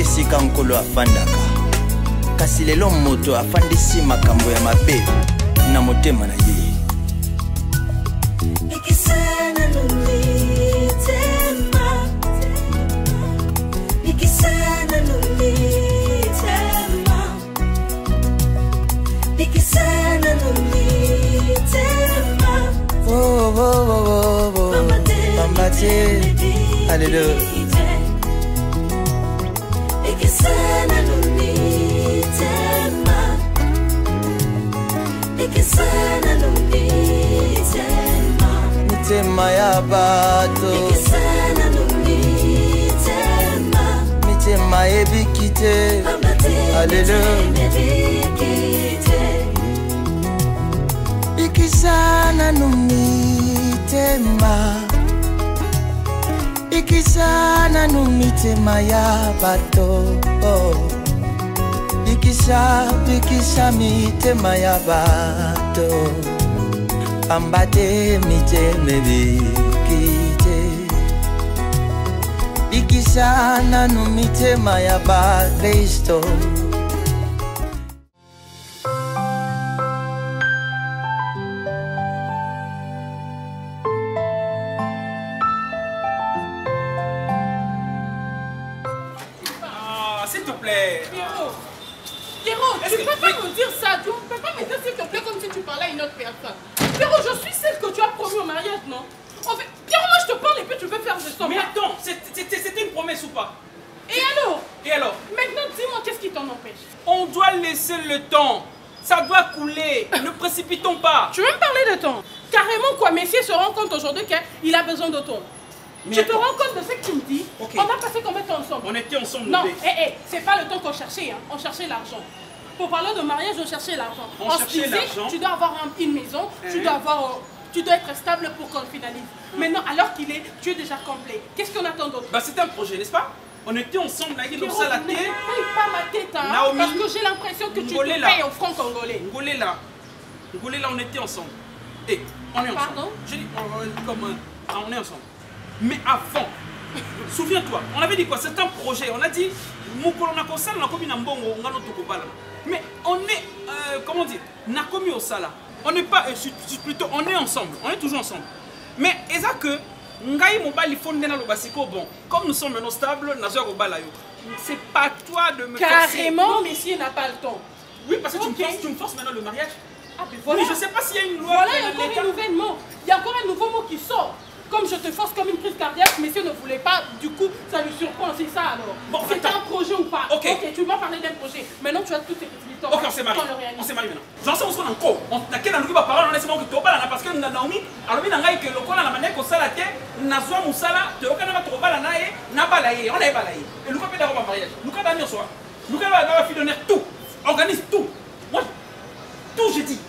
esika nkolo afandaka. Kasi lelo moto afandisi makambo ya mabe na motema na ye. Ikisana nulitema, ikisana nulitema, ikisana nulitema. Oh oh oh oh oh. Pambate, alléluia. Ikisana nulitema, ikisana nulitema, Mitema ya bato, ikisana nulitema, mitema ebikite, alléluia. Ikisana numitema, ikisana numitema ya bato. Bikisha mitema ya bato. Pambate miteme bikite. Bikisana numitema ya ba Kristo. S'il te plaît. Pierrot, tu peux pas me dire ça. Tu peux pas me dire s'il te plaît comme si tu parlais à une autre personne. Pierrot, je suis celle que tu as promis au mariage, non? En fait, Pierrot, moi je te parle et puis tu veux faire de ça. Mais attends, c'était une promesse ou pas? Et alors? Et alors? Maintenant, dis-moi, qu'est-ce qui t'en empêche? On doit laisser le temps. Ça doit couler. Ne précipitons pas. Tu veux me parler de temps? Carrément quoi, Messier se rend compte aujourd'hui qu'il a besoin de temps. Mais tu te attends. rends compte de ce que tu me dis? Ok. On a passé combien de temps ensemble? On était ensemble. Non, bébé. c'est pas le temps qu'on cherchait, hein. On cherchait l'argent. Pour parler de mariage, on cherchait l'argent. On se cherchait disait, l'argent. tu dois avoir une maison, tu dois être stable pour qu'on finalise. Maintenant, alors qu'il est, tu es déjà complet. Qu'est-ce qu'on attend d'autre? Bah, c'était un projet, n'est-ce pas? On était ensemble, là, Pierrot, dans la ne tête. paye pas ma tête, hein, Naomi, parce que j'ai l'impression que tu te Ngolé, là. payes au franc congolais. Ngolé là, on était ensemble. Et on est ensemble. Pardon? Je dis, on est ensemble. Mais avant, souviens-toi, on avait dit quoi? C'est un projet. On a dit, mais on est, comment dire, Nakomi au Sala. On n'est pas, plutôt, on est ensemble. On est toujours ensemble. Mais est-ce que Ngai Mobali Fondena Lobasiko, bon, comme nous sommes maintenant stables, c'est pas toi de me forcer. Carrément, Messier n'a pas le temps. Oui, parce que Ok. tu me forces maintenant le mariage. Ah, mais voilà. Oui, je sais pas s'il y a une loi. Voilà, il y a encore un nouvel mot. Il y a encore un nouveau mot qui sort. Comme je te force comme une crise cardiaque, messieurs ne voulait pas, du coup, ça lui surprend, c'est ça alors. Bon, c'est attends. un projet ou pas? Ok. Tu m'as parlé d'un projet. Maintenant, tu as toutes ces petits Ok, on s'est marié. On s'est marié maintenant. J'en sais où on encore. On a quel endroit parole, on laisse moi que tu parles parce que Naomi, alors bien ngai que le col la manière que ça la tête, nazwa musala, tu aucun n'a trop bala nae, na balaye, on a balaye. Et nous peut d'avoir mariage. Nous quand d'amis soir. Nous quand va fi donner tout. Organise tout. Moi tout j'ai dit.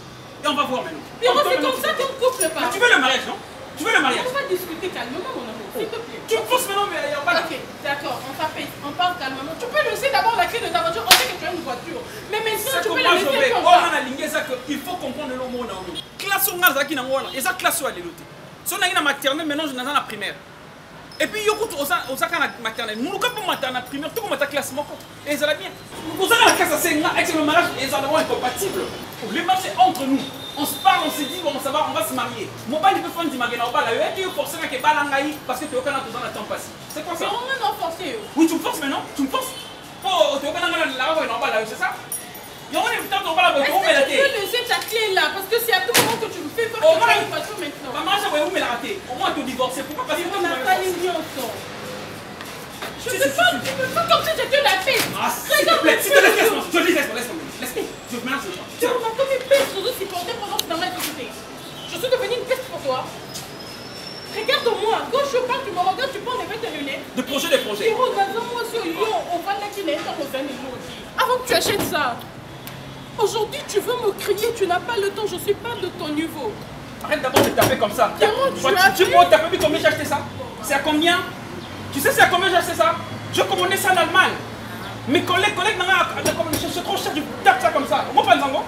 Et on va voir maintenant. Et c'est comme ça qu'on coupe le pas. Tu veux le mariage, non? Tu veux le mariage? On va discuter calmement, mon amour, s'il te plaît. Tu me forces maintenant, mais il n'y a pas de... Ok, d'accord, on s'appelle, on parle calmement. Tu peux laisser d'abord la clé de ta voiture, on sait que tu as une voiture. Mais maintenant, tu peux la laisser comme ça. Il faut comprendre le mot Naomi. Classe on a qui n'a pas et ça classe sur les luttes. Si on a une maternelle, maintenant je n'ai la primaire. Et puis, il y a une maternelle. Nous ne pouvons pas maternelle primaire, tout comme ta classe. Et ça va bien. Vous avez la classe avec le mariage et ça doit être incompatible. Le mariage est entre nous. On se parle, on se dit, bon, ça va, on va se marier. Mon père, il peut faire une dimague là-bas. Il faut forcer que Balangaï parce que tu as aucun temps dans la temps passé. C'est quoi ça? Mais on m'a forcé. Oui, tu me forces maintenant. Tu me forces. Oh, tu as aucun temps là-bas, c'est ça? Il y a un temps dans la voiture, on met la tête. Tu peux laisser ta clé là parce que c'est à tout moment que tu me fais faire une voiture maintenant. Maman, je vais où me la rater? Au moins, tu divorces. Pourquoi? Parce que On n'a pas les liens ensemble. Je te parle, tu me fais comme si j'étais la fille. Ah, s'il te plaît, laisse-moi. Je dis, laisse-moi. Je me lance. Tu me rends comme une peste aux autres supporters pendant que dans la société. Je suis devenue une peste pour toi. Regarde-moi, quand je parle, tu me regardes, tu peux enlever tes lunettes. De projet, de projet. Moi sur Lyon, on va la kiné dans nos animaux. Avant que tu achètes ça, aujourd'hui tu veux me crier, tu n'as pas le temps, je suis pas de ton niveau. Arrête d'abord de taper comme ça. Pierrot, Tu peux taper combien j'ai acheté ça? C'est à combien? Tu sais c'est à combien j'ai acheté ça? Je commandais ça en Allemagne. Mes collègues c'est trop cher, tu tapes ça comme ça. Moi pas Nzango.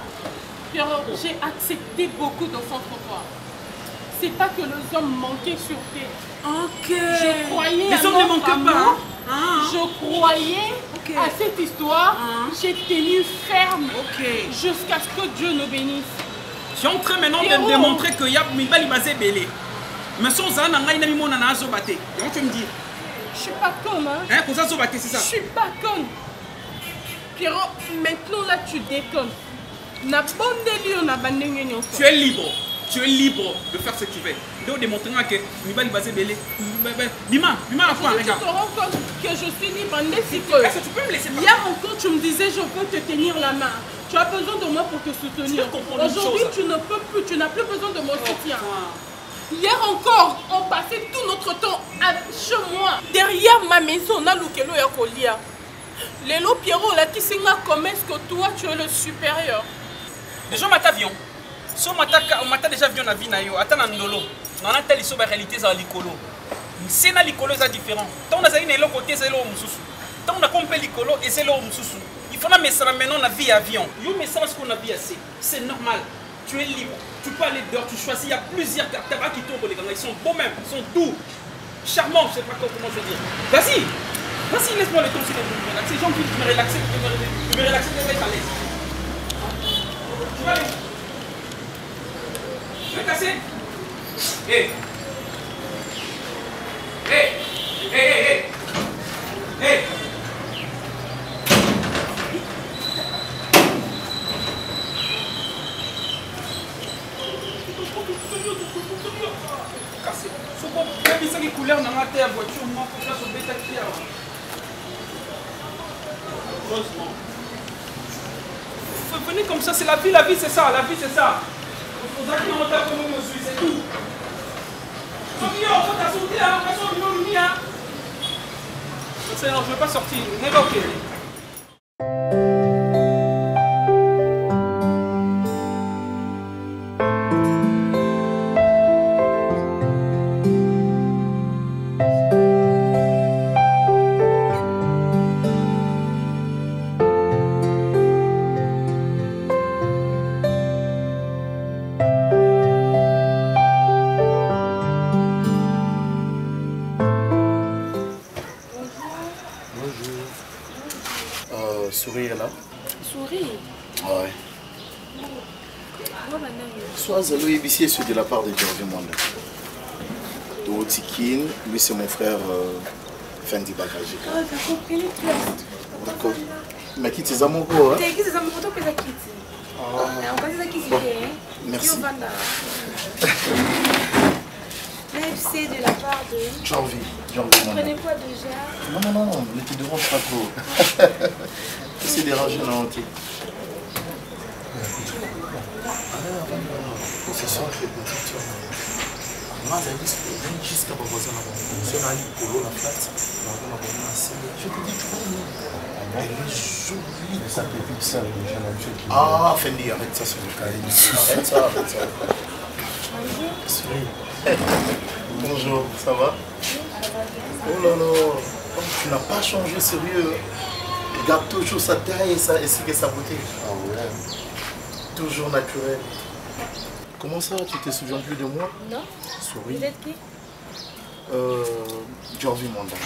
Pierrot, j'ai accepté beaucoup d'offenses pour toi. C'est pas que les hommes manquaient sur terre. Ok. Je croyais les hommes ne manquent pas. Je croyais à cette histoire. J'ai tenu ferme jusqu'à ce que Dieu nous bénisse. Je suis en train maintenant de me démontrer que Yab Mibali Bazé Belé. Mais son zan n'a pas mon anazo baté. Comment tu me dis? Je suis pas conne, hein? Hein, pour ça, c'est ça? Je suis pas conne. Pierrot, maintenant là, tu déconnes. Tu es libre. Tu es libre de faire ce que tu veux. Donc, démontrant que Mibali Bazé Belé. Bima la foi, regarde. Tu te rends compte que je suis libre en est-ce que tu peux me laisser parler? Hier encore, tu me disais, je peux te tenir la main. Tu as besoin de moi pour te soutenir. Aujourd'hui, tu ne peux plus, tu n'as plus besoin de mon soutien. Hier encore, on passait tout notre temps chez moi. Derrière ma maison, on a l'oukelo et Kolia. Lélo Pierrot, là, qui s'est comment est-ce que toi, tu es le supérieur? Déjà, on m'a avion. Si on m'a déjà vu, on a vu, attends, Nandolo. On a telle réalité, c'est l'icolo. C'est na l'icolo, c'est différent. Tant on a un côté, c'est l'eau moussou. Tant on a compris l'icolo, et c'est l'eau moussou. Il faut mettre ça maintenant, on a vu avion. Il y a un message qu'on a vu assez. C'est normal. Tu es libre. Tu peux aller dehors, tu choisis. Il y a plusieurs tabacs qui tombent, les gars. Ils sont beaux même, ils sont doux, charmants, je ne sais pas comment je veux dire. Vas-y, vas-y, laisse-moi le temps si tu veux me relaxer. J'ai envie de me relaxer, de me relaxer, de me mettre à l'aise. Tu vas aller où? Tu veux casser? Hé! Hé! Hé! Hé! Hé! Même couleur dans la terre, voiture, moi, pour faire son bêta qui heureusement. Venez comme ça, c'est la vie c'est ça, la vie c'est ça. Vous avez un retard comme nous, c'est tout. C'est non, je ne veux pas sortir, never okay. Sourire là. Sourire? Ouais. Sois Zalo Ibissier, c'est de la part de Georges Mwanda. Tikin, lui c'est mon frère Fendi Bakaji. Ah, d'accord, quelle est classe? D'accord. Mais qui t'es amoureux, hein? T'es qui t'es amoureux, toi, qu'est-ce qui merci. C'est de la part de... Janvier. Vous prenez quoi déjà? Non, ne te dérange pas trop. C'est dérangé, non, ok. Ce soir, je vais partir. Moi, j'ai dit jusqu'à ma voisine. Si on a eu polo, la flatte, je te dis, tu vois, elle est jolie. Ça fait plus ça, les gens. Ah, Fendi, arrête ça, c'est le cas. Arrête ça. Bonjour, ça va? Oh là là, tu n'as pas changé, sérieux. Regarde toujours sa taille et sa beauté. Ah ouais. Toujours naturel. Comment ça, tu te souviens plus de moi? Non. Souris. Vous êtes qui? Georgie Mwanda.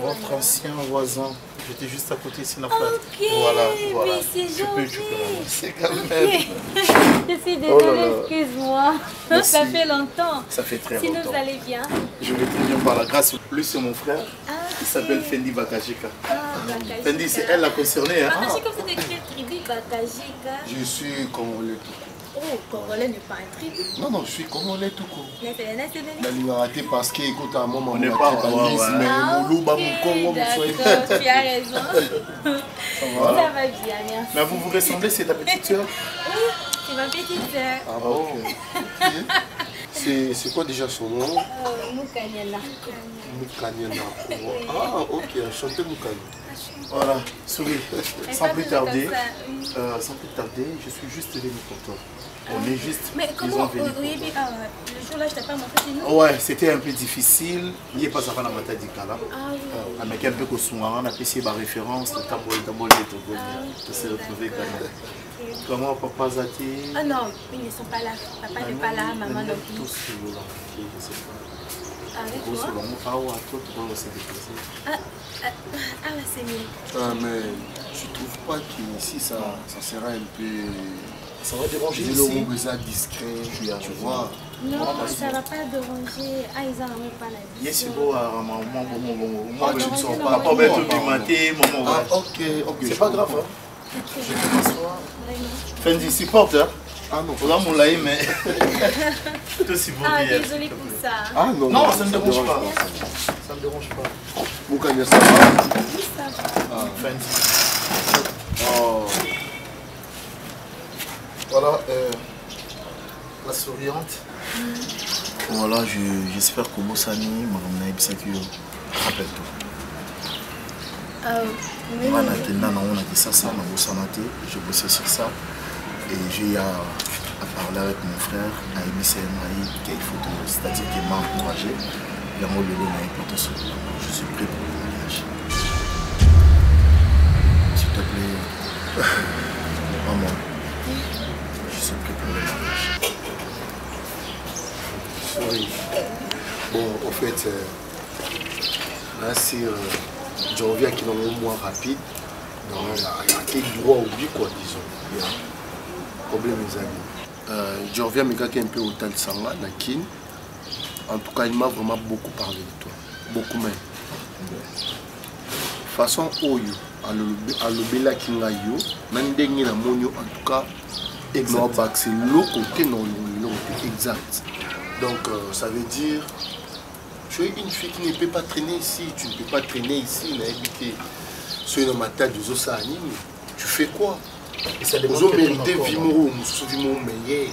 Votre ancien voisin. J'étais juste à côté ici, la flatte. Ok, voilà. mais c'est gentil. C'est quand même. Je suis désolée, excuse-moi. Ça fait longtemps. Ça fait très si longtemps. Si vous allez bien. Je vais très bien par la grâce. Lui, c'est mon frère. Il s'appelle Fendi Bakajika. Bakajika. Fendi, c'est elle la concernée. Hein? Bakajika, c'est écrit tribu Bakajika. Je suis congolais tout court. Oh, congolais n'est pas un tribu. Non, je suis congolais tout court. C'est parce que, écoute, à un moment, on n'est pas mais d'accord, tu as raison. Ça va bien, merci. Mais vous ressemblez, c'est ta petite soeur? Oui, c'est ma petite soeur. Ah bon? C'est quoi déjà son nom? Moukaniana. Moukaniana. Ah, ok, enchanté Moukani. Voilà, souris. Sans plus tarder, je suis juste venu pour toi. On est juste. Mais comment le jour-là, je t'ai pas montré chez nous? Ouais, c'était un peu difficile. Il n'y a pas ça dans la matin du Kala. Ah oui. Mais un peu comme on a apprécié ma référence, le tambol de Togo. Je s'est retrouvé quand même. Comment papa Zati? Ah non, ils ne sont pas là. Papa n'est pas là, maman non plus. Tous là. Je sais pas. Avec toi. C'est mieux. Ah, mais tu trouves pas qu'ici ça sera un peu. Ça va déranger le ici. mot discret, tu vois. Non, ça va pas déranger. Ah, ils n'en ont pas la vie. Yes, c'est beau, moi, tu ne sors non, pas. non, Papa, non. tu du matin, maman. Ah, ok. C'est pas grave. Hein. Vraiment. Fendi, supporte. Hein. Ah non. On a mon laï, mais. Tout aussi beau. Ah, désolé pour ça. Ah non. Non, ça ne dérange pas. Ça ne dérange pas. Moukanya, ça va? Juste ça. Ah, Fendi. oh. Voilà, la souriante. Voilà, j'espère que Bossani m'a ramené rappelle-toi. Moi, j'ai bossé sur ça et j'ai à parler avec mon frère, à MCMI, qui a une photo, c'est-à-dire qu'il m'a encouragé. Il a mon lolo, je suis prêt pour le mariage. S'il te plaît, maman. Je suis prêt pour le mariage. Oui. Bon, en fait, là, c'est. Je reviens qui dans le mois rapide. Dans quel droit au but, quoi, disons. Il y a un problème, mes amis. Je reviens, mais quelqu'un un peu au Tal Sanga, Nakin. En tout cas, il m'a vraiment beaucoup parlé de toi. Beaucoup même. Façon Oyo, à l'obéla Kingayo, Nandengi na Monyo, en tout cas, c'est le côté non exact. Donc, ça veut dire, tu es une fille qui ne peut pas traîner ici. Tu ne peux pas traîner ici, tu fais quoi? Et ça Vous demande méritez quelque chose vivre meilleur.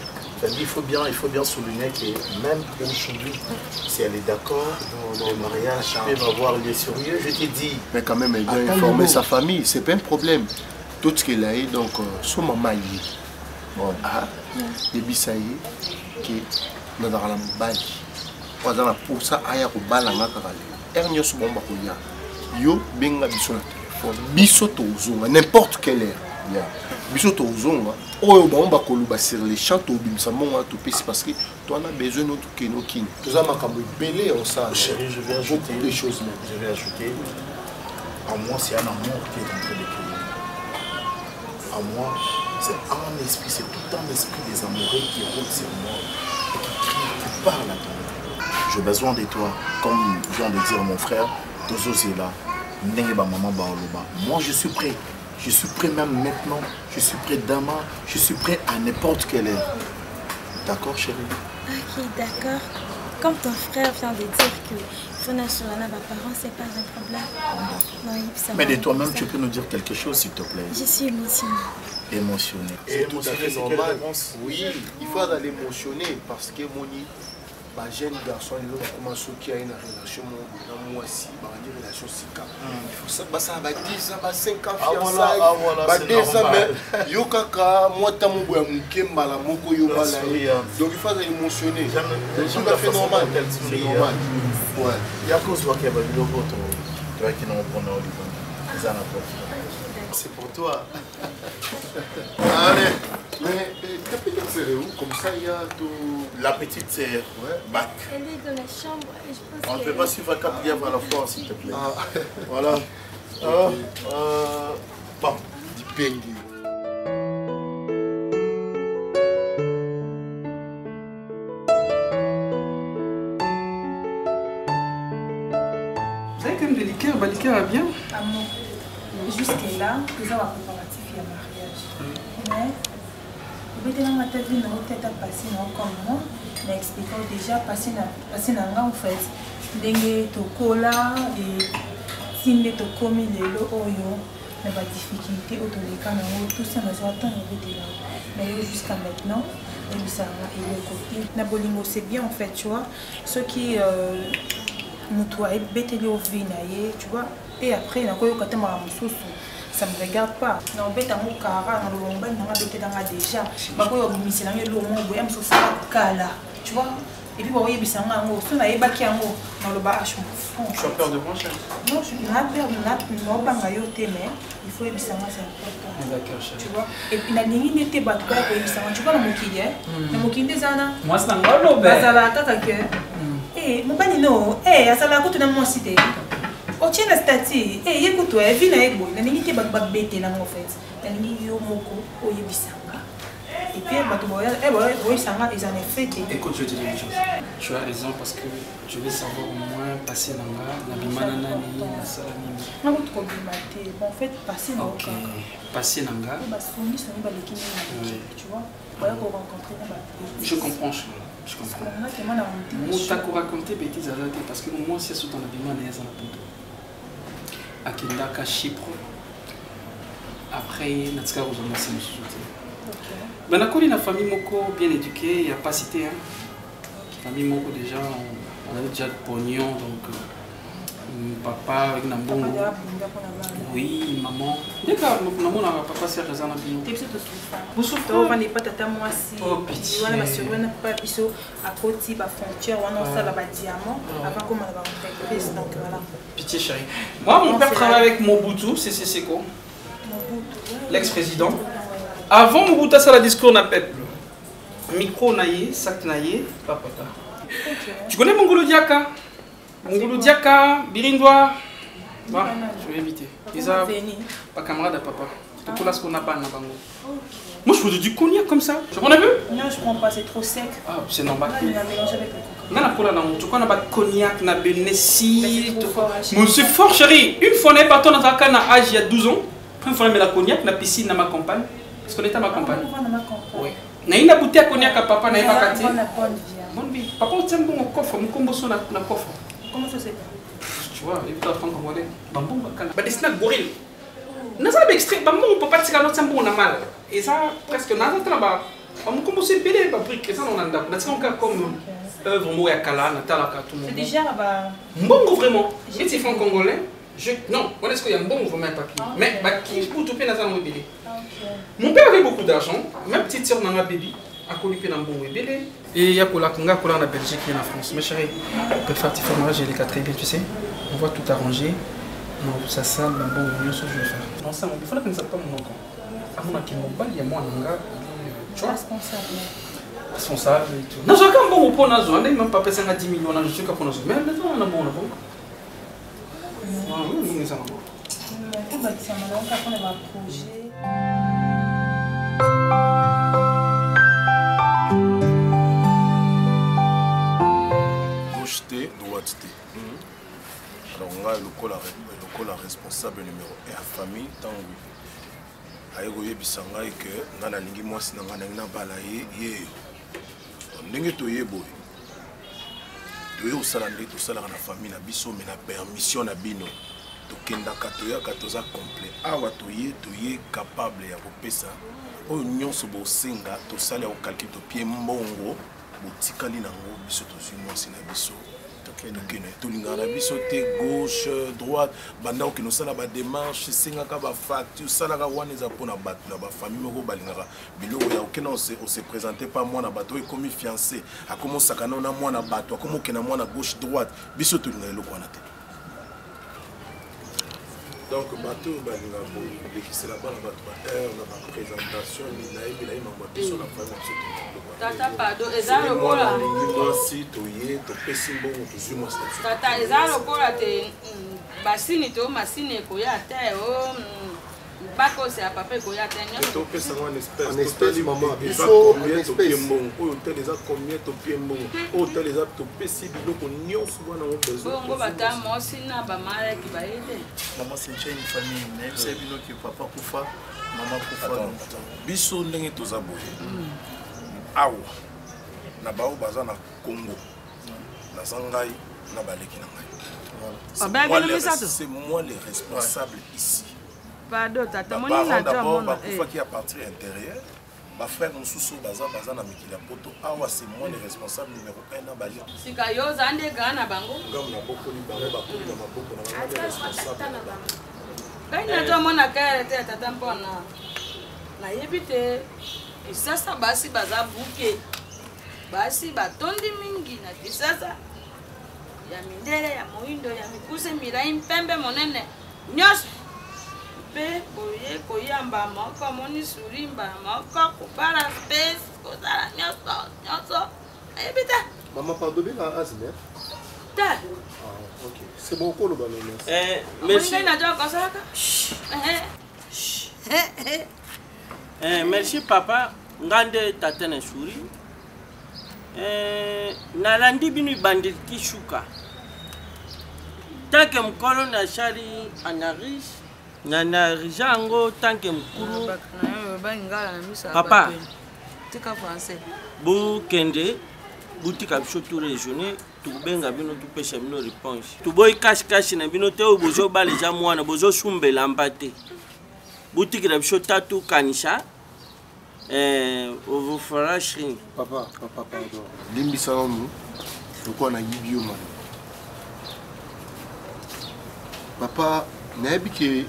Il faut bien souligner que même aujourd'hui, si elle est d'accord, le mariage peut avoir lieu sérieux, je t'ai dit. Mais quand même, elle doit informer sa famille, c'est pas un problème. Tout ce qu'elle a eu, donc, son maman y est. Et puis ça y est, que nous avons la balle. Pour ça, il y a un bal en accavalé. Ernio Soubamba Kouya. Yo, benga biso na téléphone. Biso tozonga, n'importe quelle heure. Biso tozonga. Oyo ba koluba sur les champs tobimisa monga topesi parce que toi on a besoin de notre kenokin. Tout ça makambo belé on ça. Chérie, je vais ajouter des choses même. Je vais ajouter. À moi, c'est un amour qui est en train de créer. À moi, c'est un esprit, c'est tout un esprit des amoureux qui roule sur moi et qui crie, qui parle à toi. J'ai besoin de toi, comme vient de dire mon frère, Tozo c'est là. Moi je suis prêt. Je suis prêt même maintenant. Je suis prêt demain. Je suis prêt à n'importe quelle heure. D'accord, chérie? Ok, d'accord. Comme ton frère vient de dire que Fona Solana, mes parents, c'est pas un problème. Non, ça mais va, de toi-même, ça. tu peux nous dire quelque chose, s'il te plaît? Je suis émotionnée. Émotionnée. C'est tout à fait normal. Oui, il faut aller émotionner parce que mon jeune garçon, il a commencé à avoir une relation, moi aussi, une relation sika. Il faut ça, ça va 10 ans, 5 ans, voilà, 2 ans, mais yo kaka, moi tamu boya mukemba la moko yo bala. Donc il faut aller émotionner. C'est tout à fait normal. C'est normal. Ouais. Il y a cause qu'il y a des logos qui n'ont pas c'est pour toi. Allez. Mais ta petite sœur est où? Comme ça, il y a tout. La petite sœur, bac. Elle est dans la chambre et je pense On ne peut pas suivre à 4 lièvres à la fois, s'il te plaît. Voilà. Bon. Du pengi. Vous avez quand même des liqueurs, bah liqueur va bien. Jusque-là, nous avons préparatif à mariage. Mais, vous avez dans ma tête, vous n'avez peut-être passé comme moi, mais expliquons déjà, passer dans en fait, dengue to cola et signe to komi les lo oyo, mais pas difficulté au téléphone, tout ça, nous attendons mais jusqu'à maintenant, et ça et le côté. Nabolingo, c'est bien en fait, tu vois, ceux qui nous toient bêter au vinaille, tu vois. Et après, ça ne me regarde pas. Non, bête à mon cara, dans le lomba, on a bêté dans la déjà. Ma boy, on s'est mis le mot, on s'est kala. Tu vois? Et puis, on a eu un mot. Si on a eu un mot, dans le bas, je me Tu as peur de moi, chérie? Non, je n'ai pas peur de moi, mais il faut que ça c'est important. D'accord, chérie. Tu vois? Et puis, la ligne n'était pas trop, tu vois, le mot qui est. Le mot qui est, moi, c'est un gros lobé. ça va, t'as que. Et mobali no asala kutuna mwasi te otie na stati ye kutu vi na ye boye nalingi te bato babete nango fait nalingi yo moko oyebisanga et puis bato boyebisanga eza na effet te. Écoute, je vais te dire une chose. Tu as raison parce que je vais savoir au moins passer na bimana nani na salami. Na kutu kobima te bon en fait passer na OK. Passer nanga. Basongi songi baleki ni tu vois baya ko rencontrer na ba. Je comprends. Je comprends. Mouta ko raconter bêtises azate parce que moi c'est sous dans la bimana ya na poto. Akendaka Chypre. Après natika kozonga c'est mususu. Mais la famille moko bien éduquée, il n'y a pas cité. Famille moko déjà, on avait déjà de pognon, donc papa avec Nambongo. Oui, maman. Dès que maman n'a papa c'est raison à bien. Vous souffrez? On n'est pas tata moi si. Oh pitié. On a sur une pas piso à côté la frontière, on a ça là-bas diamant. Avant comment on va rentrer donc voilà. Pitié chérie. Moi mon père travaille avec Mobutu, c'est Seko. L'ex-président. Avant Mobutu ça la discours na peuple. Micro naïe, sac naïe, papa. Tu connais Mongolo Diaka? Mongolo Diaka, Birindwa. Bah, je vais éviter. Ils ont pas camarade à papa. Tu connais ce qu'on a pas na bango. Moi je faisais du cognac comme ça. Tu connais vu? Non, je prends pas, c'est trop sec. Ah, c'est normal. On a mélangé avec le coco. Non, la cola non. Tu connais pas cognac na Benessi. Moi c'est fort chérie. Une fois on est parti dans un cas à âge il y a 12 ans. Une fois on met la cognac na piscine na ma campagne. Est-ce qu'on était à ma campagne? Oui. Na une bouteille à cognac à papa na pas caté. Bonne vie. Papa on tient bon au coffre, mon combo sur la coffre. Comment ça c'est? Tu vois, il faut apprendre à voler. Bambou bakala. Ba destina gorille. Na ça extrait bambou papa tika no tsambo na mal. Et ça presque na ça là-bas. On commence à péler ba brique ça on anda. Na tika comme œuvre mo ya kala na talaka tout le monde. C'est déjà là-bas. Mbongo vraiment. Et si font congolais. Non, on est-ce qu'il y a un bon mouvement papier. Mais qui pour tout payer dans un bébé. Mon père avait beaucoup d'argent, ma petite soeur dans ma bébé a connu un bon bébé. Et il y a pour la Conga, pour la Belgique et la France. Mais chérie, on peut faire petit mariage, j'ai les 4 bien, tu sais. On va tout arranger. Non, ça sale, un bon mieux, ça je vais faire. Non, ça, il faut que ça pas mon encore. À mon avis, mon bal, il y a moi, tu vois. Responsable et tout. Non, j'ai un bon repos, on n'a même pas payé 10 millions, je suis capable de faire. Mais maintenant, on a bon, Ah oui, nous sommes bon. Gauche T, droite T. Alors on a le responsable numéro 1 à famille, tant oui. Aïe bisanga et que nana lingi moi si nana na balaye ye. Ndenge to ye boy. To ye osala ndé to sala na famille na biso mais na permission na bino. Tokenda katoya katoza complet awa toye capable ya kopesa oyo nyonso bosenga tosala o calcul to pied mbongo botikali nango biso tozwi mwasi na biso tokende tolinga na biso te gauche droite banda okino sala ba démarche sengaka ba facture salaka wana eza pona bato na ba famille moko balingaka biloko ya okena on se présenter pas mwana bato ekomi fiancé akomo sakana na mwana bato akomo kena mwana gauche droite biso tolinga eloko wana te. Donc, bateau, c'est là-bas, on a présentation, il a une sur la famille. Tata, pardon, et ça, le cola. Tata, et ça, le cola, bassini, massini, koya, terre, bako, c'est à papa, koya, terre. En espèce, maman, il faut combien de pieds bon, hôtel les a combien de pieds bon, hôtel les a de pessi, donc on y a souvent un besoin. Bon, bata, moi aussi, n'a pas mal qui va aider. Maman, c'est une famille, même si c'est papa Koufa, maman Koufa. Biso ndenge toza boye. Awa. Na bao baza na Congo. Na Zangai, na baleki na ngai. C'est moi le responsable ici. Pardon, tata, mon d'abord, Koufa qui est à partir intérieur. Ma frère Moussoussou baza na mikila poto. Awa c'est moi le responsable numéro 1 na bali. Sika yo zande gana bango. Ngam na boko ni bango ba kuli na maboko na responsable. Kaina to mona kaya te tata mpona. Na yebite isasa basi baza buke. Basi batondi mingi na kisasa. Ya mindele ya moindo ya mikuse mirai mpembe monene. Nyos pe boye koyamba moko moni surimba moko kubara space kozala nyoso. Ayebite. Maman, pardon, la asthme. Ok, c'est bon, quoi le ballon? Merci. Merci papa. Ngande tatene souri. Nalandi binu bandit kishuka. Tanke mkolo na shari anaris. Na rijango tanke mkulu. Papa. Tika français. Bu kende. Boutika biso tout région. Tubenga bino tupesha bino réponse. Tuboy cash na bino te obozo ba les mwana bozo sumbela mbate. Boutique la biso tatu kanisha. Vous fera chine. Papa, pardon. Limbisa nous. Pourquoi on a yibio man? Papa, n'abi que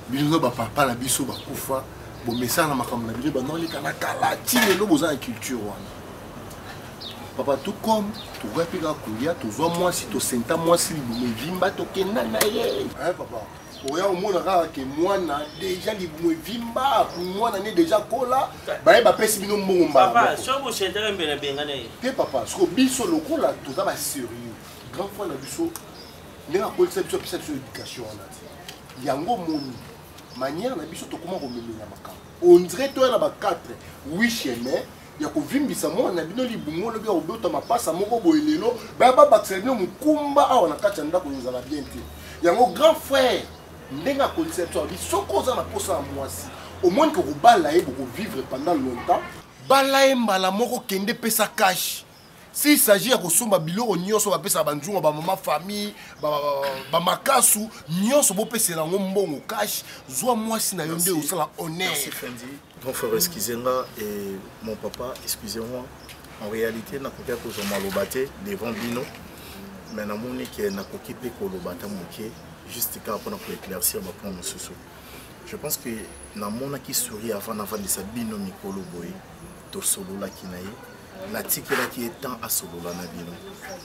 bino ba papa la biso ba kufa. Bon message na makam na bino ba non li kana kala tine lo boza culture wana. Papa, tout comme tu vois que tu vois moi si tu sens moi si tu me vimba tu kena na ye. Hein papa. Oya omona kaka ke mwana déjà libumu vimba mwana ne déjà kola ba ba pesi bino mbomba. Papa, so bo chentere mbena bengana ye. Ke papa, parce que biso lokola tu za ba sérieux. Grand fois na biso ne na kolisa biso pesa biso éducation na. Yango moni manière na biso to comment rememela makamba. On dirait toi na ba 4 8 chemins. Ya kovimbisa mwana bino libungo lobi obota mapasa moko boyelelo ba bakse bino mukumba awa na kati ndako nzala bien te yango grand frère ndenga conception bi soko za na posa mwasi au moins que robala e boko vivre pendant longtemps bala e mbala moko kende pesa cash s'il s'agit ya kosomba biloko nyonso ba pesa banjunga ba mama famille ba makasu nyonso bo pesa na ngombongo cash zwa mwasi na yonde osala honneur. Merci Fendi. Mon frère, excusez-moi et mon papa, excusez-moi. En réalité, na kokia ko zo malobate devant bino. Mais na moni ke na kokipe ko lobata moké juste car pour éclaircir ma point mosusu. Je pense que na mona qui sourit avant de sa bino mikolo boy to solo la kinaye. La tike là qui est temps à solo la na bino.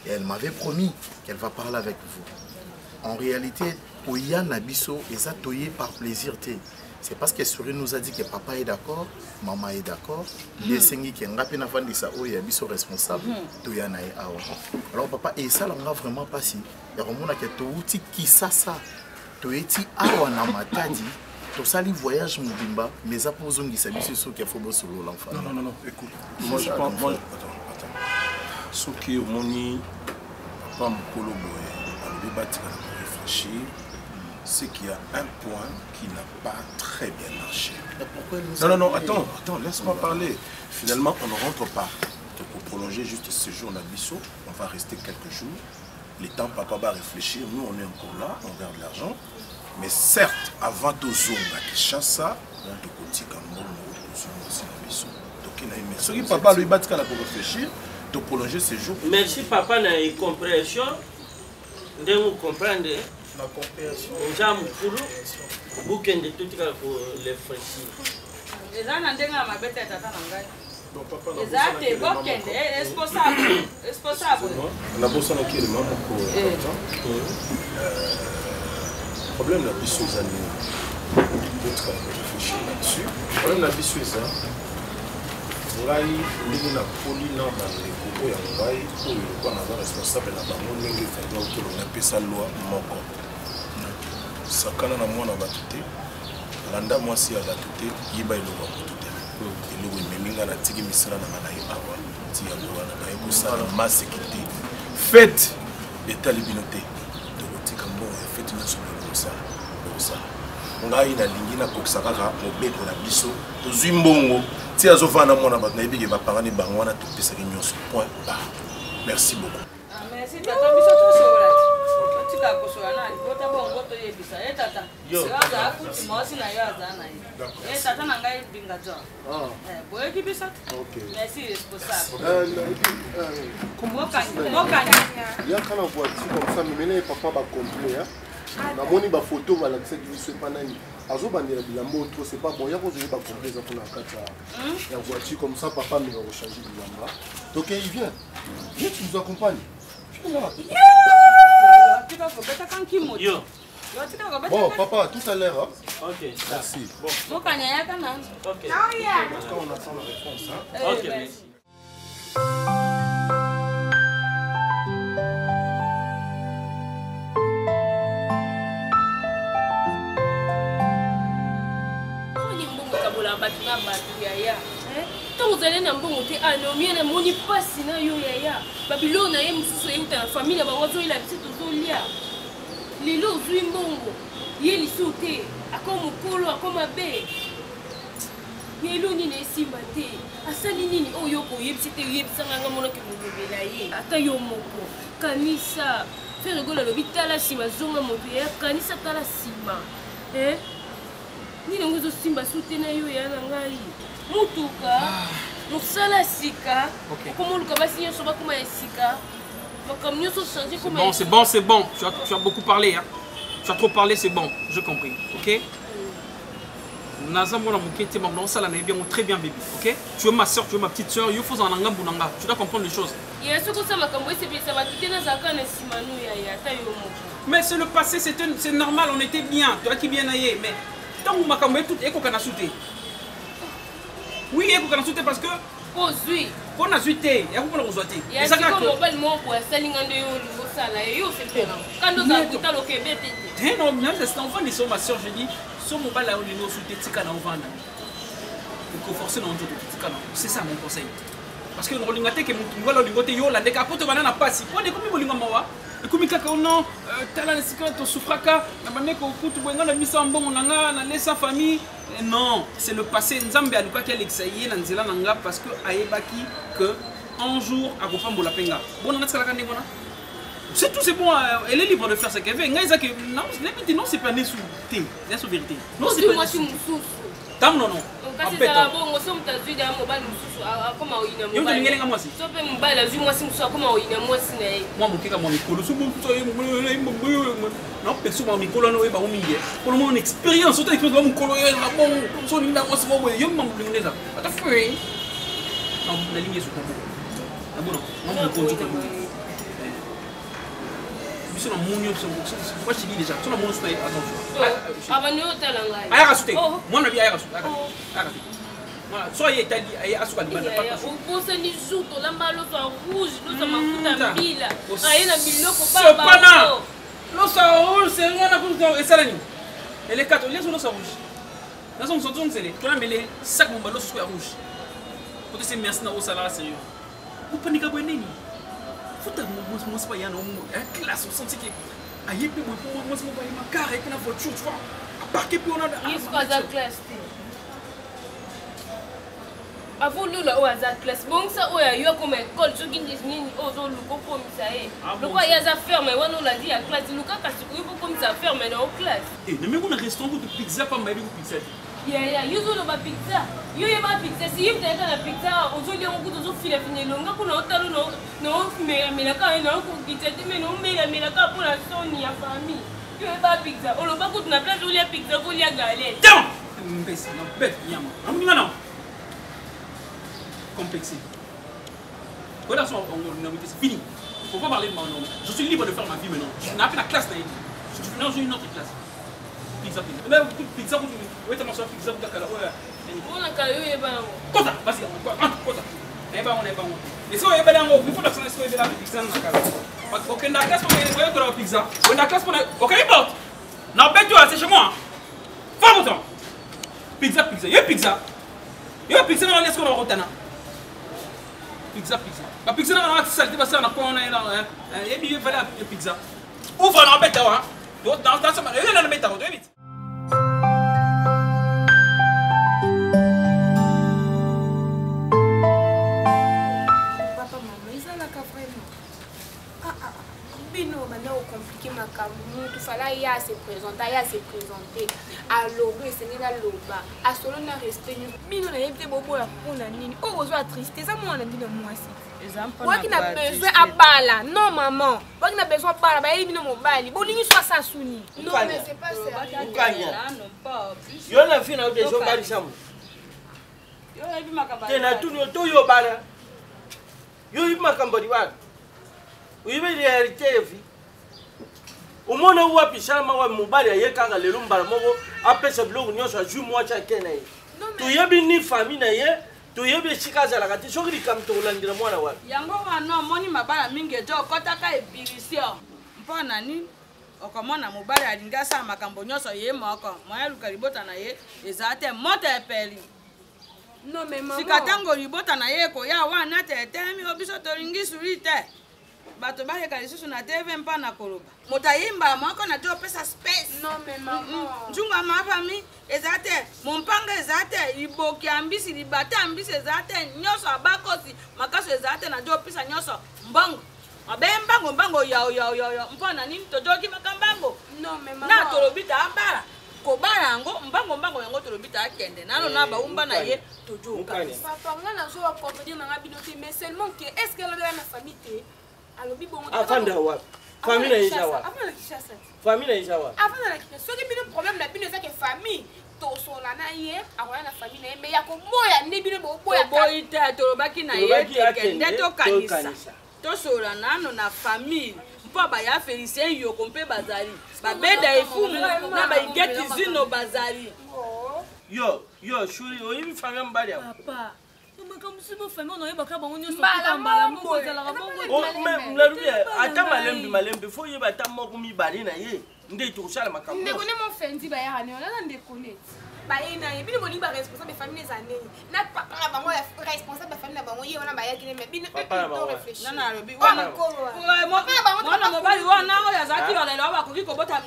Et elle m'avait promis qu'elle va parler avec vous. En réalité, oya na biso ezatoyé par plaisir té. C'est parce que Souris nous a dit que papa est d'accord, maman est d'accord. Les sengi qui ont rappelé avant de ça, oh, il y a des responsables. Alors papa, et ça, on a vraiment passé. Il y a vraiment que tu qui ça, tu es awa na matadi. Tu sali voyage mobimba, mais après vous avez dit que qu'il faut bosser l'enfant. Non, écoute. Moi je pense moi attends. Ce qui est moni papa mokolo boy, on va réfléchir. C'est qu'il y a un point qui n'a pas très bien marché. Non, attends, laisse-moi parler. Finalement, on ne rentre pas. Donc, pour prolonger juste ce séjour à Bissau, on va rester quelques jours. Le temps, papa va réfléchir. Nous, on est encore là, on garde l'argent. Mais certes, avant de zoom à Kinshasa, on te continue comme nous, aussi à Bissau. Donc, il a aimé. Ce qui papa lui bat pour réfléchir, de prolonger ce séjour. Merci, papa, na compréhension. Vous comprenez? La compréhension. Déjà mukulu bukende tutika ko les fraîchis. Eza na ndenga mabete tata na ngai. Non papa na. Eza te bokende responsable. Na bossa na qui le membre pour problème la biso zani. D'autres réfléchir là-dessus. Problème la biso ça. Ngai ndenge na poli na ba ndeko ya ngai oyo kwa na responsable na bango ndenge fendo autour na pesa loi moko. Sakana na mwana bato te landa mwasi ya bato te yiba eloko bato te eloko ememinga na tiki misala na ngai awa ti ya wana na ekosala masekite fête etali bino te tokotika mbongo ya fête nyonso ekosala ngai nalingi nakokisa kaka mobeko na biso tozwi mbongo ti azovanda mwana bato nayebi ke bapangani bango wana topesaki nyonso point ba merci beaucoup. Merci tata biso tosola tika kosola nani bota bongo to yebisa tata yaza akuti mosi na yaza na ye tata na ngai binga jo boye kibisa merci responsable moka ya kana voiture comme ça mais papa ba complet hein na moni ba photo ba lakisa biso pa nani azo bandela bilambo trop c'est pas bon ya ko je ba complet ça pour na kata ya voiture comme ça papa me va changer bilamba donc il vient tu nous accompagnes. Bon, papa, tout à l'heure. Hein? Ok. Merci. Bon. Ok. On attend la réponse. Hein? Ok, merci. nga bato yaya ntango ozali na mbongo te anomie na moni mpasi na yo yaya babilo na ye mosusu eyuta na famille na bango azoyela biso tozolia lelo ozwi mbongo ye lisu te ako mokolo ako mabe yelo nini esimba te asali nini oyo koyebisi te oyebisanga nga monaki molobela ye ata yo moko kanisa fe regola alobi tala nsima zonga moto ya kanisa tala nsima nini yango ezosimba su te na yo ya na ngai motuka mosala ya sika okomoluka basi nyonso bakoma ya sika makambo nyonso change koma bon c'est bon c'est bon tu as beaucoup parlé hein. Tu as trop parlé c'est bon j'ai compris ok Nazamona Moukete, on ça très bien bébé, ok? Tu es ma soeur, tu es ma petite soeur, il faut en anga bunanga. Tu dois comprendre les choses. Mais c'est le passé, c'est normal, on était bien, tu vois qui bien aillé, mais tant que makambo tout est qu'on a sauté. Oui, est qu'on a sauté parce que oh oui, on a sauté, il y a beaucoup de sauté. Il y a comme mobile mo pour salingande yo sala yo c'est fait. Quand nous avons tout le Québec. Non, non, c'est enfant de ma soeur, je dis son mobile là où il nous sauté tika na ovanda. Il faut forcer dans notre tika na. C'est ça mon conseil. Parce que rolingate que mon ngolo lingote yo la deka poto banana passe. Pour des comme bolinga mawa. Comme kaka non tala sika to sufraka na baneko kutu bwenga na misa mbongo nanga na laissa famille. Non, c'est le passé nzambe aluka ki alexaye na nzela nanga parce que ayebaki que un jour akopambola penga. Bon on a tsala kande bona. C'est tout, c'est bon, elle est libre de faire ce qu'elle veut. Non, c'est pas né sous thé, c'est sous vérité. Non, c'est pas né sous thé. Tam non, non. Moi je te dis déjà, tu as mon soutien, attention. Avant nous, tu as l'anglais. Aïe, rassouté. Moi, on a dit aïe, rassouté. Soyez italien, aïe, rassouté. Vous posez des jours, tu as l'eau rouge, nous sommes en train de mille. Aïe, la mille, c'est pas l'eau rouge, c'est rien à cause de ça. Et les quatre, les l'eau rouge. Dans son son, c'est les. Tu as mêlé 5 mots, l'eau soit rouge. Pour te dire merci, au salaire sérieux. Vous paniquez pas, Néni. Faut que moi c'est pas y a un classe on sent que aïe puis moi c'est pas ma car et puis la voiture tu vois à parquer puis on a il se passe à classe avant nous là où à classe bon ça où il y a comme école ce qui dit ni aux lu comme ça est le quoi il y a ça ferme on nous l'a dit à classe nous quand il faut comme ça ferme dans classe et mais on a restaurant de pizza pas mal de pizza yeah yo zo ba pizza yo ye ba pizza si yo tata na pizza ozoli ngo kuzo fila finelo nga kuna otalo no mais la ka na ko pizza mais no mais la ka pour la soni ya famille yo ye ba pizza o lo ba kutu na place oli ya pizza ko li ya galette tiens mbesi na bête nyama amni ngana complexé voilà son on c'est fini faut pas parler de moi non je suis libre de faire ma vie maintenant je n'ai plus la classe là j'ai une autre classe pizza pizza oui, tu m'as sorti pizza pour la on a caillou et ben quoi ça vas-y quoi ça eh ben on est bon et si on est bien il faut la sonner sur la pizza na cara OK na classe pour aller pour la pizza on a classe pour OK importe non ben toi c'est chez moi pas bon pizza yo pizza na laisse qu'on rotana pizza la pizza na la salle de ça na quoi on est là et bien voilà la pizza ouvre la bête là dans ça il na mettre vite il fallait y se présenter alors c'est là loba à solo na respect bino na yebite bobo la pona nini oh ozo triste ça moi na bino moi si moi qui n'a besoin à bala non maman moi qui n'a besoin à bala ba bino mobali bolingi so ça suni non mais c'est pas sérieux non pas yo na fina de so bali samu yo ebi makamba tena tuno to yo bala yo ibi makamba diwa uyibe realite yefi umona wapi shama wa mobali ayekanga lelo mbala moko apesa biloko nyonso aju mwa cha kenaye tuyebi ni famille na ye tuyebi chikaza la kati soki likamto landira mwana wa yango wana moni mabala mingi jo kotaka ebirisio mpona nini okomona mobali alinga sa makambo nyonso ye moko moya luka libota na ye ezate moto epeli Non mais maman. Sikatango libota na ye ko ya wana te telemi obiso tolingi suri te. Bato ba yeka lisusu na TV mpa na koloba. Motayimba mwako na to pesa space. Non mais maman. Junga mafami ezate mompanga ezate iboki ambisi libata ambisi ezate nyoso abakosi makaso ezate na jo pesa nyoso mbango. Abembango mbango ya mpona nini tojoki makambango. Non mais maman. Na tolobita abara. Kobara yango mbango yango tolobita akende nalo na baumba na ye tojoka. Papa nga na zo comprendre na ngabinote mais seulement que est-ce que la famille te alobi bongo. Afanda wa. Famille na Isawa. Avant la Kinshasa. Famille na Isawa. Avant la Kinshasa. Ce qui est le problème la bino c'est que famille to sola na ye akoya na famille na ye mais ya ko moya ne bino bo boya. Boyita tolobaki na ye kende to kanisa. To sola nano na famille. Papa ya Félicien yoko mpe bazali. Babeda efumu na ba igeti zino bazali. Yo, shuri oyibi famille mbali ya. Papa. Comme si vous faites mon oeil, bakaba on y ata malembi faut yeba ata moko mibali na ye nde tosala makambo ndeko ne mon fendi ba ya ne on ndeko ne ba ina ye bino boni ba responsable de famille zané na papa la bango responsable de famille na bango ye wana ba ya kine mais bino to réfléchir na lobi wana mona mobali wana oya zaki lelo ba koki kobota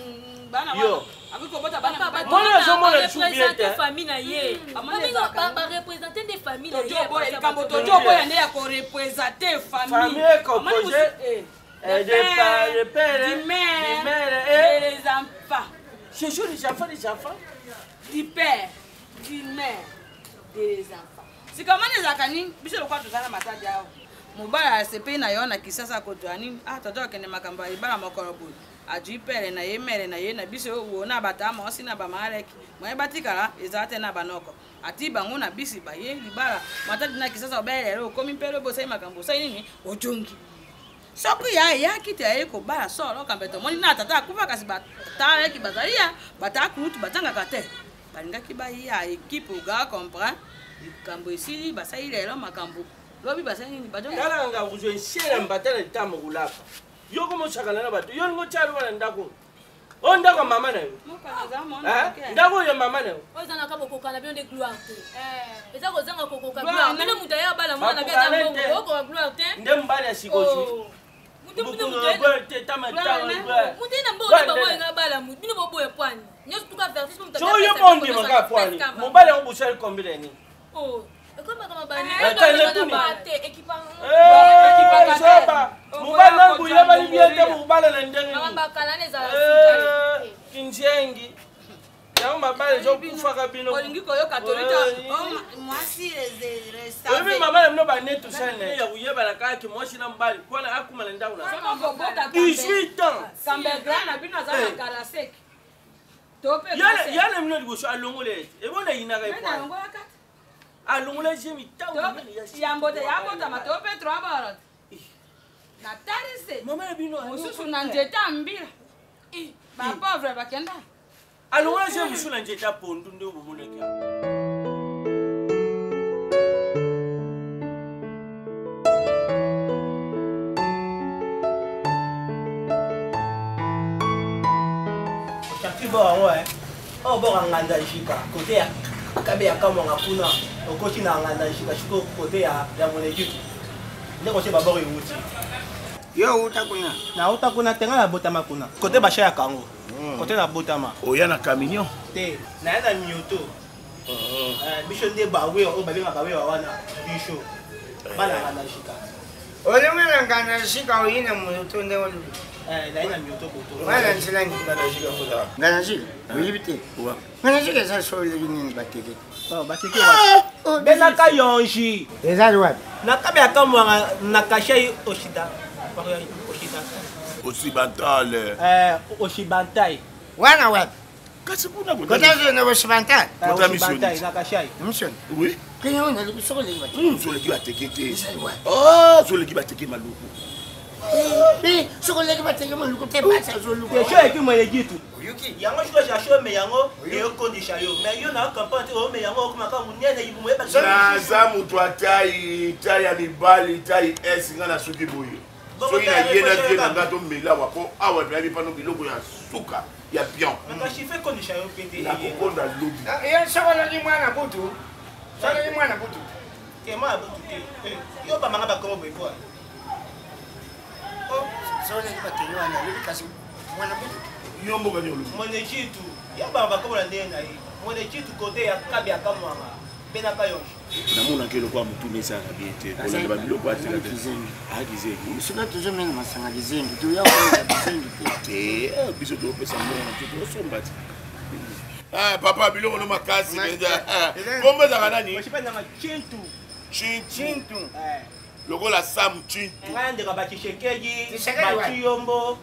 bana wana abikobota bana mona zo mona représenter famille na ye ba représenter des familles na ye kambo tojo boya ne ya ko représenter famille composée de père, du mère et les enfants. C'est chaud les enfants. Du père, du mère et les enfants. Si comment les akani, biso lokwa tozana mataja yao. Mobala sepe na yo na kisasa ko twani toto kene makamba ibala mokorobu. Aju père na ye mère na ye na biso wo na batama osi na ba mareki. Mo batikala ezate na banoko. Ati bango na bisi ba ye libala matadi na kisasa obelero komi pelo bo sai makambo sai nini ojongi. Soku ya kiti ya eko bara solo kambeto moni na tata kufa kasi batale ki bazalia bata kutu batanga kate balinga kiba ya equipe ga comprend kambo isili basai lelo makambo lobi basai ni bajo kala nga kuzo nshela mbatala tamo kulapa yoko mo chakana na bato yo ngo chalo bana ndako onda kwa mama na yo ndako ya mama na yo ozana ka bokoka bien de gloire eza ko zanga kokoka gloire mena mudaya bala mwana bia ndambo ko gloire te ndem bala sikoju olingi koyoka tolita mwasi Obi mama mno ba netu sana ya uyeba kaki mwasi na mbali kwana akumala ndao na 18 ans Cambergra na bino za karasek tope yale mno liboso alongole ebona inaka ipo alongole jemi tawo yambote yabota matope 3 barot na tarise mama bino mususu na njeta mbira ba pauvre bakenda alongole jemi suna njeta pondu ndio bubuleka oh bon nganda shika kote ya kabe ya kama ngakuna okoti na nganda shika shiko kote ya moneki ndeko se baboro yuti yo utakuna na utakuna tenga na botama kuna kote basha ya kango kote na botama oya na camion te na yana mioto bisho nde bawe o babenga bawe wana bisho bana nganda shika ole mwana nganda shika oyina mioto nde wolu na yana mioto koto wala nsilangi nganda shika koda nganda shika uyibite wa nganda shika sa sole nini bateke bateke wa bena ka yonji ezali wapi na kabe ya kama na kashai oshida Occidentale. Occidental. Wana wapi? Kasi kuna kota zone Occidental. Kota missionnaire. Na kashai. Mission. Oui. Kenya ona likusole wapi? Sole ki batekete. Oh, sole ki bateke maluku. Sole ki bateke maluku te basa zoluku. Ke shoye ki moye gitu. Yuki. Yango shiko sha shoye me yango e kondisha yo. Me yo na kampante o me yango kuma ka munene yibu eba. Na za mutu atai ya mibali tai esinga na suki boyo. So ina yena na ngato mela wako awa bali pano biloko ya suka ya pion. Naka chife kondisha yo pete. Na kokonda lobi. Ya sakola ni mwana butu. Solo mwana butu. Ke mwana butu te. Yo ba manga ba komo be quoi. Oh, solo ni ba tenyo ana lebi kasi mwana butu. Yo mboka nyolo. Mwana chitu. Yo ba ba komo na ndena yi. Mwana chitu kote ya kabi ya kamwanga. Bena kayo. Namona ke lokwa mutune sana bien te. Kola ba biloko atela te. Ah dizengi. Sina toujours mena masanga dizengi. Tu ya kwa dizengi te. Biso to pesa mwana tu somba te. Ah papa biloko no makasi benza. Kombe za kanani? Oshipa na chintu. Chintu. Lokola Sam Chintu. Ngande ka bakishekeji. Bakiyombo.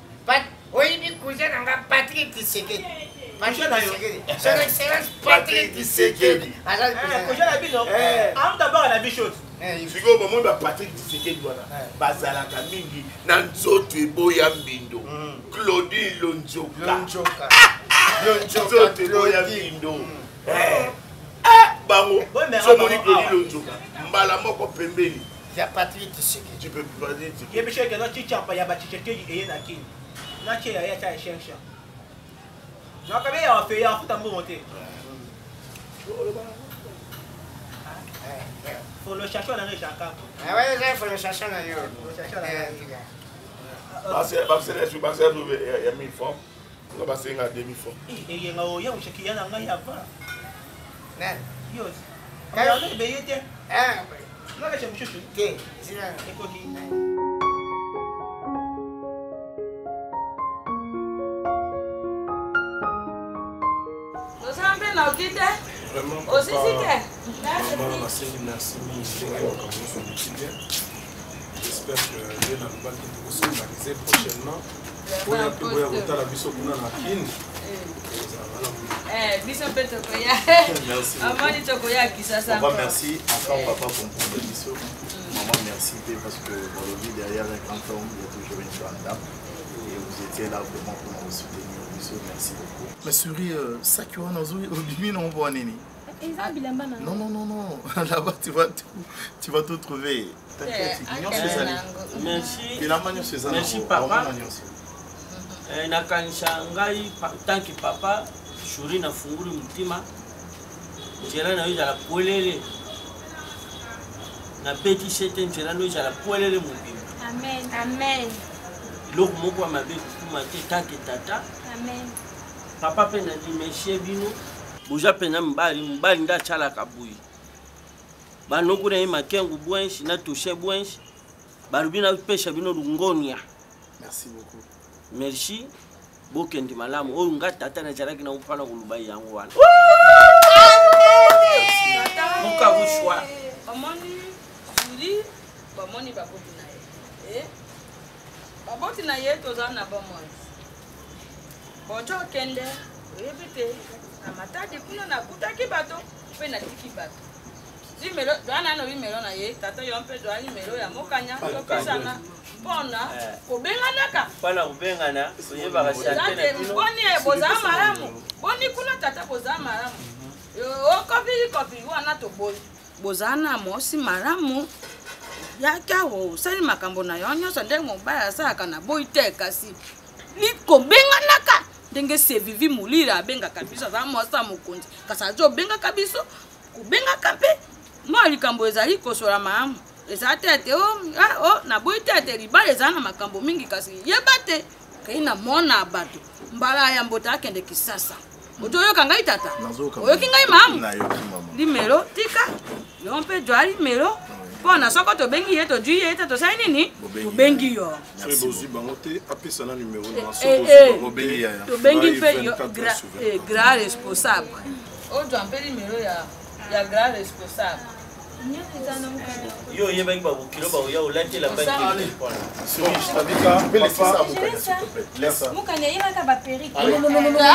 Oyibi kuja nanga Patrick Tshisekedi. Son excellence Patrick Tshisekedi. Kuja na bino. Amta ba na bishot. Siko bomo ba Patrick Tshisekedi wana. Bazalaka mingi na nzoto eboya mbindo. Claudine Lonjoka. Nzoto eboya mbindo. Bango. Somoni Claudine Lonjoka. Mbala moko pembeni. Ya Patrick Tshisekedi. Tu peux pas dire. Yebisheke no chichapa ya bachichekeji eye na kini. Na che ya cha shensha. Na kabe ya fe ya futa mbo monte. Faut le chercher dans les chaka. Ah ouais, ça faut le chercher dans yo. Parce que ya 1000 francs. On va passer à 2000 francs. Et il y a un chèque ya na ya va. Nan. Yo. Alors le beyete. Ah. Non que je me chouchou. Té, c'est là. Ekoti. Vraiment, aussi merci j'espère que Dieu n'a pas de se réaliser prochainement. Pour la plus belle route à la biso kuna na kin. Biso peto koya. Merci. Amani tokoya kisasa. Papa merci encore papa pour le biso. Maman merci parce que dans le vie derrière un grand homme il y a toujours une grande dame et vous étiez là vraiment pour nous soutenir. Merci beaucoup. Mais Suri, ça qui va nous obéir, non, on nini. Non, non, non, non. Là-bas, tu vas tout trouver. T'inquiète, merci papa. Nakanisha ngai tanki papa shuri na funguli mutima njela na yoja la polele na petit chete njela na yoja la polele mubima. Amen. Amen. Loko moko mabe kuma te tanki tata. Amen. Papa pe na dimeshie bino buja pe na mbali nda chala kabuyi banoko na makengu bwenshi na touche bwenshi barubina pesha bino lungonia. Merci beaucoup. Merci bokendi malamu oyo nga tata na jalaki na upana kulubai yango wana muka bushwa amoni suri bamoni baboti na ye baboti na ye tozana bomoi bojo kende répété na matadi kuna na kutaki bato pe na tiki bato dimelo dana no bimelo na ye tata yo mpe do ani melo ya mokanya to pesana pona kobenganaka pana kubengana oyeba kashate na bino boni boza maramu boni kuna tata boza maramu yo kopi wana to boy boza na mosi maramu yakawo sali makambo na yo nyoso ndenge mobaya saka na boy te kasi likobenganaka ndenge sevivi mulira abenga kabisa za mosa mukonzi kasa jo benga kabiso kubenga kampe mo likambo ezali kosola maamu eza tete na boy tete ribale eza na makambo mingi kasi yebate kaina mona bato mbala ya mbota akende kisasa otoyoka ngai tata oyoki ngai maamu limelo tika yo mpe jwali melo pona soko to bengi yeto jui yeto to sai nini to bengi yo Bozi bangote apesa na numéro na soko bengi ya to bengi fe yo grand responsable o jo ampeli numéro ya grand responsable yo yeba ba bukilo ba ya olati la banki mukanya yeba ka ba peri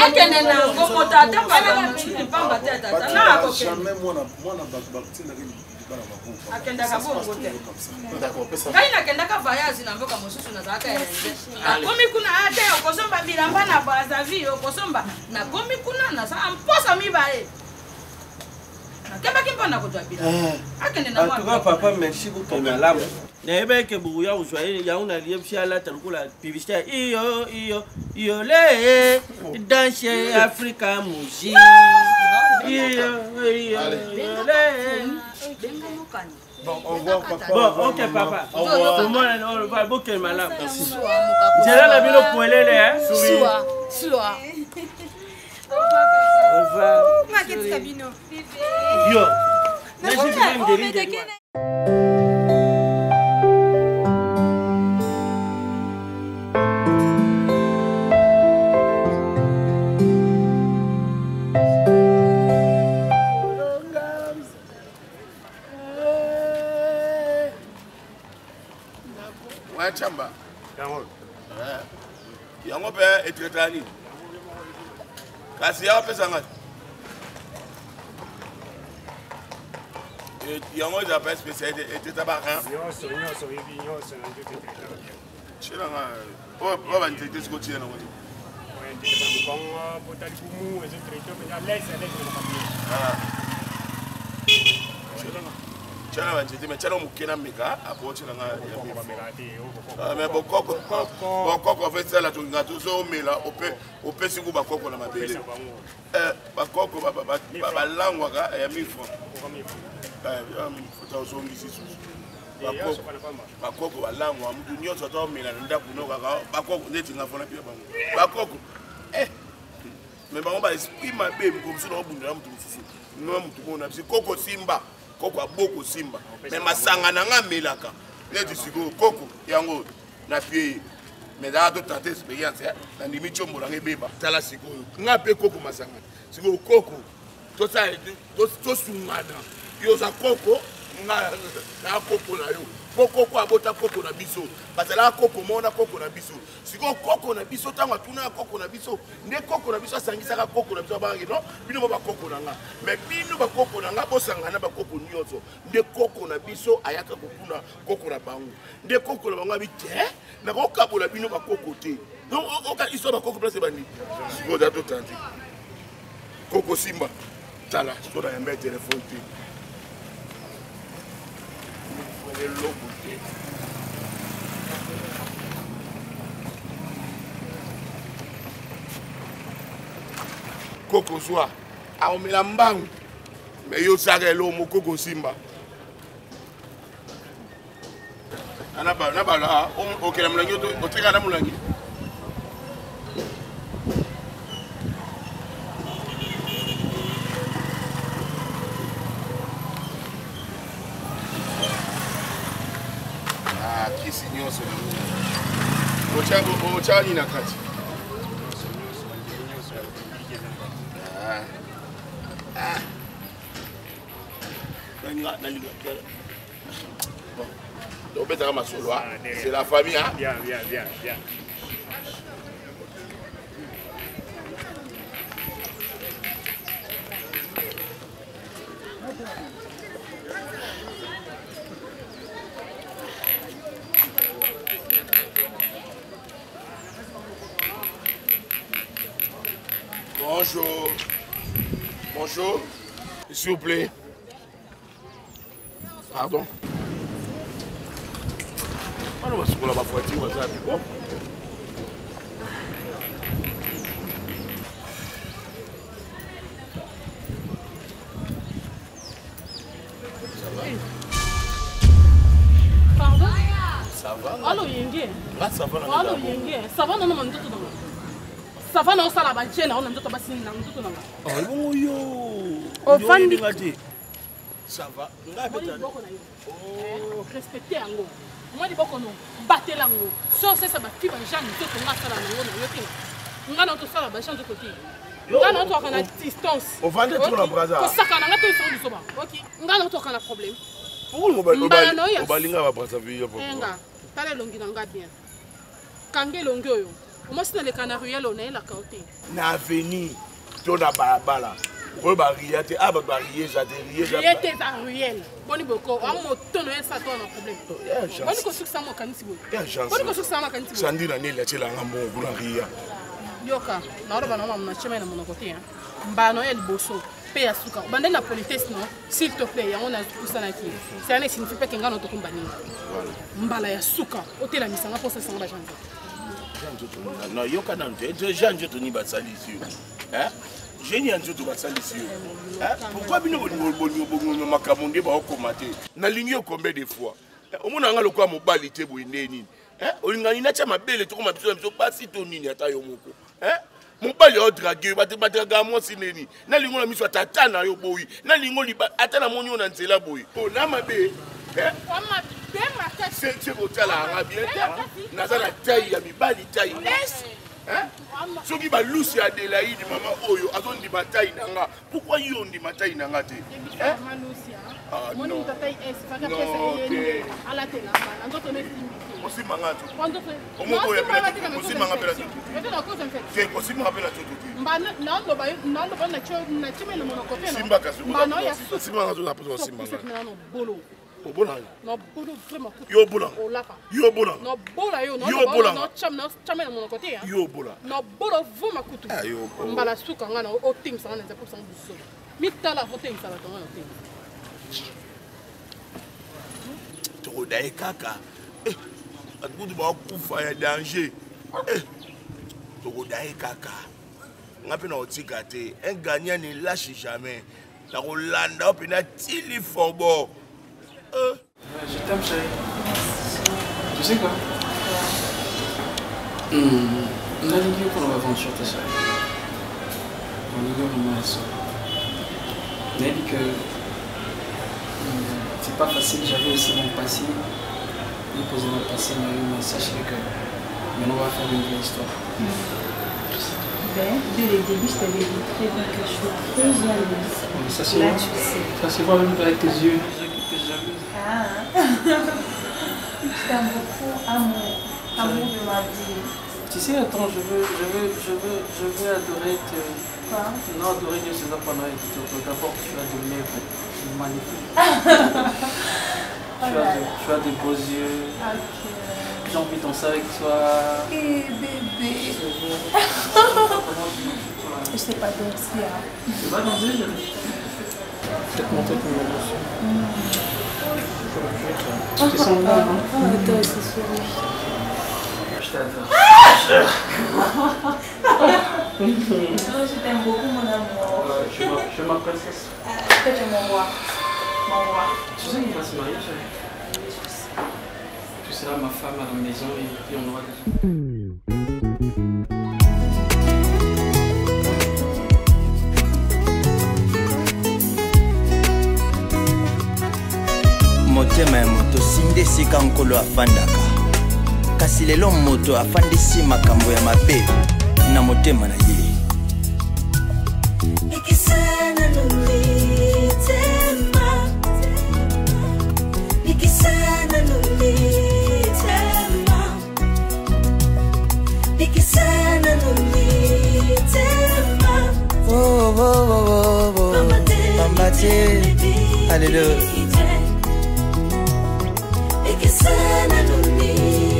akene na ngomo tata pala pamba tata na ko jamais mwana bakutina akenda kabongo te kaina kenda ka voyage na mboka mosusu na zaka ende akomi kuna ate okosomba bilamba na bazavi okosomba na komi kuna na sa mposa mibae nakebaki mpona kojwa bilamba akende na mwa papa merci beaucoup malamu nayeba ke buku ya uzwaye ya una liebsi ala talukula publicité iyo le danse Africa musique Bon, au revoir, papa. Bon, ok, papa. Au revoir. Beaucoup de malade. J'ai la ville au poêlé, hein? Soir. Au revoir. Yo. Chamba. Yango pe etretani. Kasi ya pesa ngati. Yango za pas spécialité etetabaran. Nyonso bibi nyonso na ndio etretani. Chiranga. O ba ntete siko chira ngoti. Ouais, ntete ba mbongo potali kumu etreto pe ya laisse na Chiranga. Chana banjete me chana mukena meka apoche na nga mais bokoko en fait ça la tunga tuzo mela ope singu bakoko na mabele bakoko ba langwa ka ya 1000 francs faut uzongi sisu bakoko ba langwa mtu nyonso to mela nda kunoka ka bakoko ndeti ngafona pia bango bakoko mais bango ba esprit mabe comme ça no bundela mtu mususu no mtu mona bisi koko simba koko aboko simba mais masanga nanga melaka neti siko koko yango na pied mais da to tenter expérience na ndimi chombo na ngebeba tala siko nga pe koko masanga siko koko to sa to sungana yo za koko nga na koko na yo koko abota koko na biso batala koko mona koko na biso siko koko na biso tanga tuna koko na biso nde koko na biso asangisaka koko na biso bangi no bino ba koko na nga mais bino ba koko na nga bosangana ba koko nyonso nde koko na biso ayaka kokuna koko na bango nde koko na bango abite na ko kabola bino ba koko te donc oka iso ba koko place bandi siko da to tanti koko simba tala so da yamba telefone te Koko soa aomela mbangu mais yo saka elomo koko simba anabala okela mulangi otika na mulangi kisi nyonso ochani na kati obetaka masolo c'est la famille hein? Bien. Bonjour. S'il vous plaît. Pardon. On va se couler la voiture, on va se bon. Pardon? Ça va? Allô, Yenge. Ah, ça va, allô, Yenge. Ça va, non, non, non, ça va, non, ça la banche, non, non, non, oh, bon, yo. Ça va. Respectez Ango. Moi, je vais battre l'ango. Ça, c'est ça, ma fille, j'en ai tout le monde. On a notre salle à bâcher de côté. On a notre distance. On va aller tout la braza. Ça, on a tout le monde. Ok. On a notre problème. Pourquoi on va aller à la braza? T'as longi nanga bien. Kange longi yo. Moi c'est le canariel on est la côté. Na avenue to na balabala. Ko ba riate aba ba rieza de rieza. Riete za ruel. Boni boko a moto no ça toi un problème. Boni ko sukisa mo kanisi bo. Boni ko sukisa mo kanisi bo. Sandina ne la chela ngamo kuna ria. Yoka na roba na mama na chema na mon côté hein. Mbano el boso. Pe ya suka. Bande na politesse non. S'il te plaît, on a tout ça na ki. Ça ne signifie pas que ngano to kumbani. Mbala ya suka. Otela misanga pour ça sanga janja. Non, yoka na nje. Jean je toni ba sali ici. Hein? génie en tout basalisi pourquoi bino bongo makamunde ba okomate na lingi combien de fois omona nga lokwa mobali te boyinde nini olingani na cha mabele to koma biso pasi to nini ata yo moko mobali o drague batraga mo sineni na lingo na miso tata na yo boyi na lingo liba ata na moni ona nzela boyi o na mabe c'est côté là bien nazana taille ya mibali taille soki balusi Adélaïde mama oyo azondi bataille nanga pourquoi yo ndi bataille nanga te Yo bola. Yo bola. Yo bola. Yo bola. No bola vous ma kutu. Mbala suka ngana o ting sanga nze pour sang buso. Mitala voting sala tonga ting. To dai kaka. Atukudu ba kufa ya danger. To dai kaka. Ngapi na otika te. Un gagnant ne lâche jamais. La Rolanda opina tili fobo. Je t'aime, chérie. Tu sais quoi? On a dit qu'on va aventure, ta chérie. On a dit qu'on va ça. On a dit que c'est pas facile, j'avais aussi mon passé. Il posait mon passé, mais sachez que maintenant on va faire une vraie histoire. Dès le début, je t'avais dit très bien que je suis très jalouse. Ça, c'est là, tu sais. Ça, c'est pas même avec tes yeux. Je t'aime beaucoup, amour de ma vie. Tu sais, attends, je veux adorer Quoi? Non, adorer Dieu, c'est pas pendant les d'abord, tu as de lèvres magnifiques. Tu as des beaux yeux. J'ai envie de danser avec toi. Et bébé. Je sais pas danser. Tu vas danser, je vais peut-être montrer comment on danse. Tu sens là, non? Toi aussi, chérie. Je t'adore. Je t'aime beaucoup, mon amour. Je suis ma princesse. Toi, tu es mon roi. Mon roi. Tu sais qu'il va se marier, chérie? Tu seras ma femme à la maison et puis on aura des... motema ya moto sinde sika nkolo afandaka kasi lelo moto afandisi makambo ya mabe na motema na ye nikisana numitema nikisana numitema nikisana numitema oh oh oh oh mambate hallelujah Nikisana numitema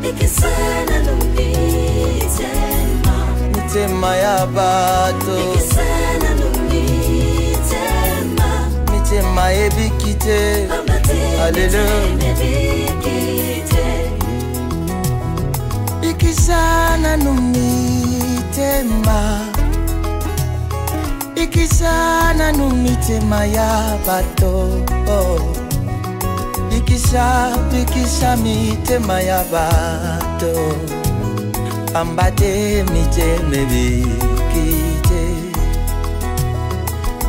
Nikisana numitema mitema ya bato Nikisana numitema mitema ebikite haleluya Nikisana numitema Ikisana numitema ya bato Ikisa mitema ya bato Ambate miteme bikite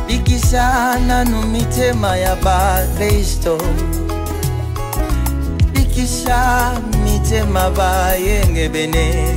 Ikisana numitema ya ba Kristo Ikisa mitema ba yenge bene